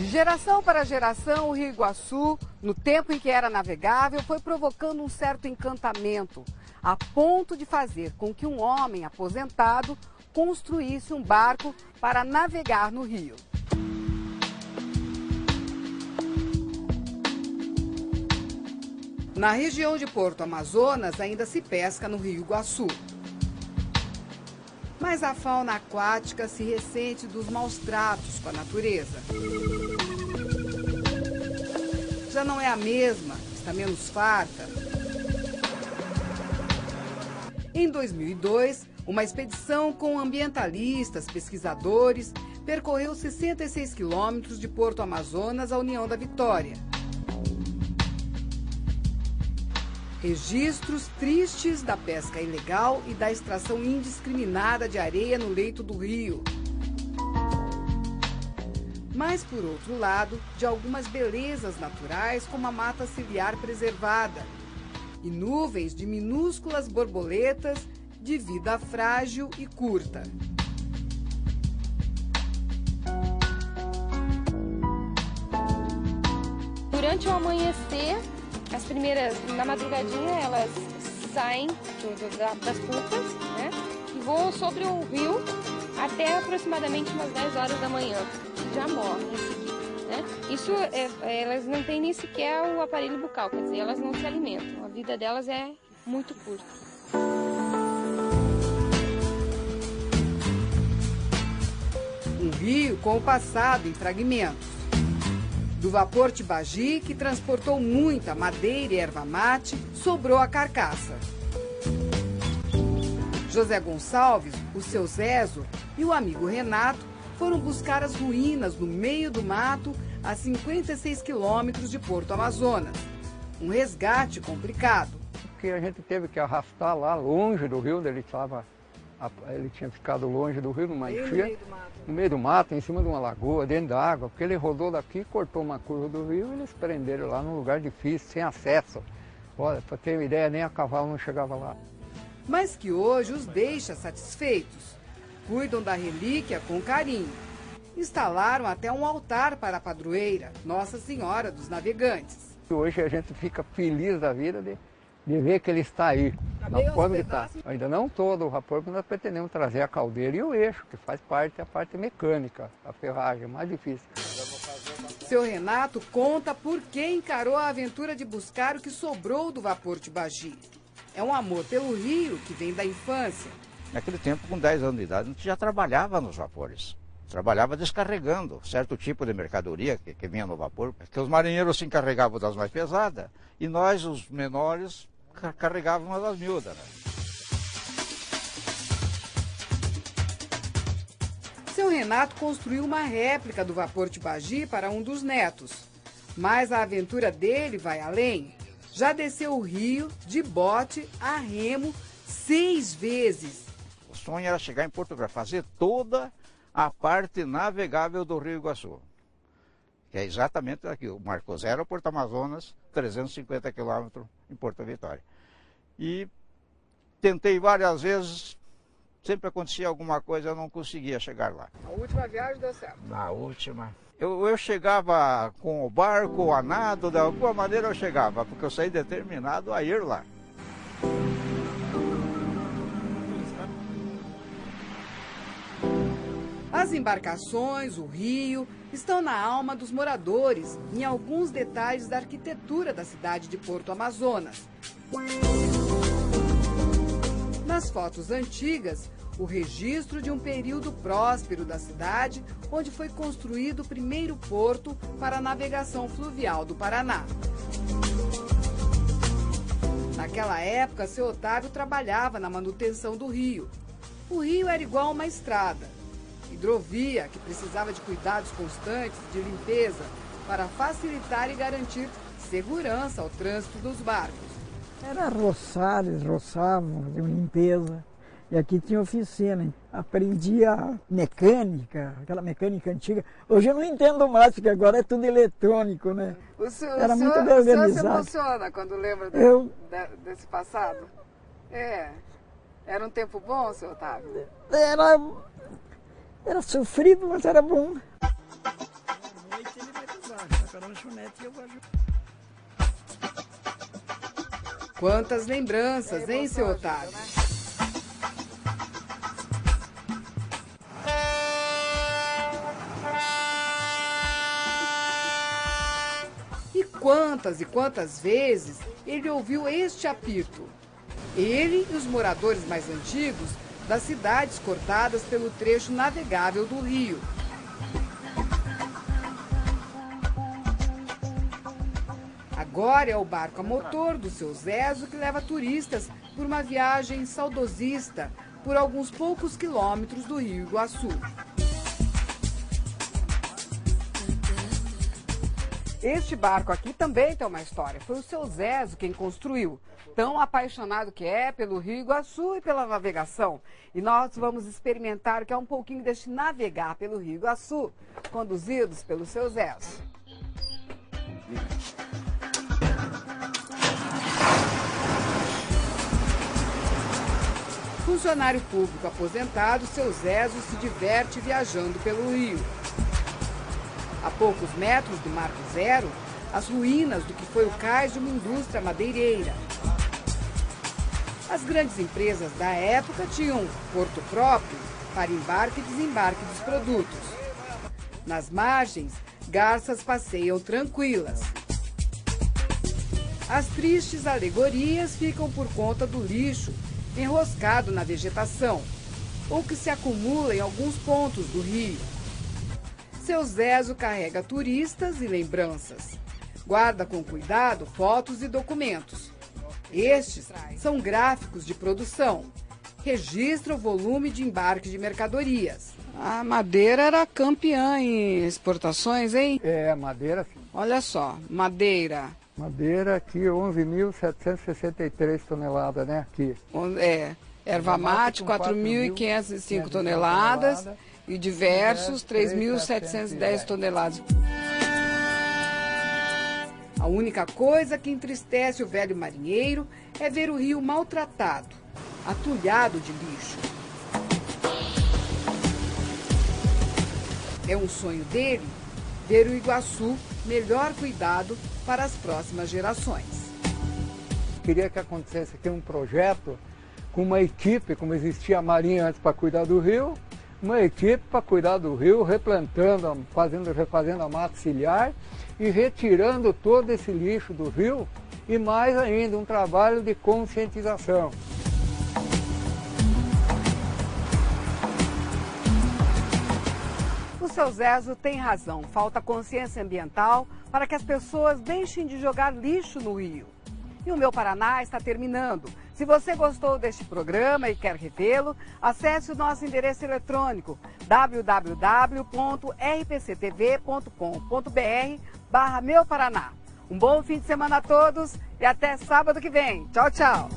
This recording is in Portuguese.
De geração para geração, o Rio Iguaçu, no tempo em que era navegável, foi provocando um certo encantamento, a ponto de fazer com que um homem aposentado construísse um barco para navegar no rio. Na região de Porto Amazonas ainda se pesca no Rio Iguaçu. Mas a fauna aquática se ressente dos maus tratos com a natureza. Já não é a mesma, está menos farta. Em 2002, uma expedição com ambientalistas, pesquisadores, percorreu 66 quilômetros de Porto Amazonas à União da Vitória. Registros tristes da pesca ilegal e da extração indiscriminada de areia no leito do rio. Mas, por outro lado, de algumas belezas naturais, como a mata ciliar preservada e nuvens de minúsculas borboletas de vida frágil e curta. Durante o amanhecer, as primeiras, na madrugadinha, elas saem das pupas, né, e voam sobre o rio até aproximadamente umas 10 horas da manhã. E já morrem em seguida, né? Isso, elas não têm nem sequer o aparelho bucal, quer dizer, elas não se alimentam. A vida delas é muito curta. Um rio com o passado em fragmentos. Do vapor Tibagi, que transportou muita madeira e erva mate, sobrou a carcaça. José Gonçalves, o seu Zezo e o amigo Renato foram buscar as ruínas no meio do mato, a 56 quilômetros de Porto Amazonas. Um resgate complicado. Porque a gente teve que arrastar lá longe do rio, onde ele estava. Ele tinha ficado longe do rio, numa enchia, no meio do mato, em cima de uma lagoa, dentro da água, porque ele rodou daqui, cortou uma curva do rio e eles prenderam lá num lugar difícil, sem acesso. Olha, para ter uma ideia, nem a cavalo não chegava lá. Mas que hoje os deixa satisfeitos. Cuidam da relíquia com carinho. Instalaram até um altar para a padroeira, Nossa Senhora dos Navegantes. Hoje a gente fica feliz da vida de ver que ele está aí, na forma que está. Ainda não todo o vapor, porque nós pretendemos trazer a caldeira e o eixo, que faz parte, a parte mecânica, a ferragem, mais difícil. Seu Renato conta por que encarou a aventura de buscar o que sobrou do vapor Tibagi. É um amor pelo rio que vem da infância. Naquele tempo, com 10 anos de idade, a gente já trabalhava nos vapores. Trabalhava descarregando certo tipo de mercadoria que vinha no vapor, porque os marinheiros se encarregavam das mais pesadas e nós, os menores, carregávamos as miúdas. Né? Seu Renato construiu uma réplica do vapor Tibagi para um dos netos. Mas a aventura dele vai além. Já desceu o rio de bote a remo 6 vezes. O sonho era chegar em Porto Velho, fazer toda a parte navegável do Rio Iguaçu. Que é exatamente aqui, o Marco Zero, Porto Amazonas, 350 quilômetros em Porto Vitória. E tentei várias vezes, sempre acontecia alguma coisa, eu não conseguia chegar lá. A última viagem deu certo? Na última. Eu chegava com o barco, a nado, de alguma maneira eu chegava, porque eu saí determinado a ir lá. As embarcações, o rio, estão na alma dos moradores, em alguns detalhes da arquitetura da cidade de Porto Amazonas. Nas fotos antigas, o registro de um período próspero da cidade, onde foi construído o primeiro porto para a navegação fluvial do Paraná. Naquela época, seu Otávio trabalhava na manutenção do rio. O rio era igual a uma estrada. Hidrovia, que precisava de cuidados constantes de limpeza para facilitar e garantir segurança ao trânsito dos barcos. Era roçar, eles roçavam, faziam limpeza. E aqui tinha oficina, hein? Aprendi a mecânica, aquela mecânica antiga. Hoje eu não entendo mais, porque agora é tudo eletrônico, né? Era muito bem organizado. O senhor se emociona quando lembra desse passado? Era um tempo bom, seu Otávio? Era sofrido, mas era bom. com a lanchonete e eu vou ajudar. Quantas lembranças, hein, seu Otávio? E quantas vezes ele ouviu este apito? Ele e os moradores mais antigos das cidades cortadas pelo trecho navegável do rio. Agora é o barco a motor do seu Zezo que leva turistas por uma viagem saudosista por alguns poucos quilômetros do Rio Iguaçu. Este barco aqui também tem uma história. Foi o seu Zezo quem construiu. Tão apaixonado que é pelo Rio Iguaçu e pela navegação. E nós vamos experimentar que é um pouquinho deste navegar pelo Rio Iguaçu, conduzidos pelo seu Zezo. Funcionário público aposentado, seu Zezo se diverte viajando pelo rio. A poucos metros do Marco Zero, as ruínas do que foi o cais de uma indústria madeireira. As grandes empresas da época tinham porto próprio para embarque e desembarque dos produtos. Nas margens, garças passeiam tranquilas. As tristes alegorias ficam por conta do lixo enroscado na vegetação, ou que se acumula em alguns pontos do rio. Seu Zezo carrega turistas e lembranças. Guarda com cuidado fotos e documentos. Estes são gráficos de produção. Registra o volume de embarque de mercadorias. A madeira era campeã em exportações, hein? É, madeira sim. Olha só, madeira. Madeira aqui, 11.763 toneladas, né? Aqui. Erva mate, 4.505 toneladas. E diversos, 3.710 toneladas. A única coisa que entristece o velho marinheiro é ver o rio maltratado, atulhado de lixo. É um sonho dele ver o Iguaçu melhor cuidado para as próximas gerações. Queria que acontecesse aqui um projeto com uma equipe, como existia a Marinha antes para cuidar do rio, uma equipe para cuidar do rio, replantando, refazendo a mata ciliar e retirando todo esse lixo do rio e mais ainda um trabalho de conscientização. O seu Zezo tem razão, falta consciência ambiental para que as pessoas deixem de jogar lixo no rio. E o Meu Paraná está terminando. Se você gostou deste programa e quer revê-lo, acesse o nosso endereço eletrônico www.rpctv.com.br/Meu Paraná. Um bom fim de semana a todos e até sábado que vem. Tchau, tchau.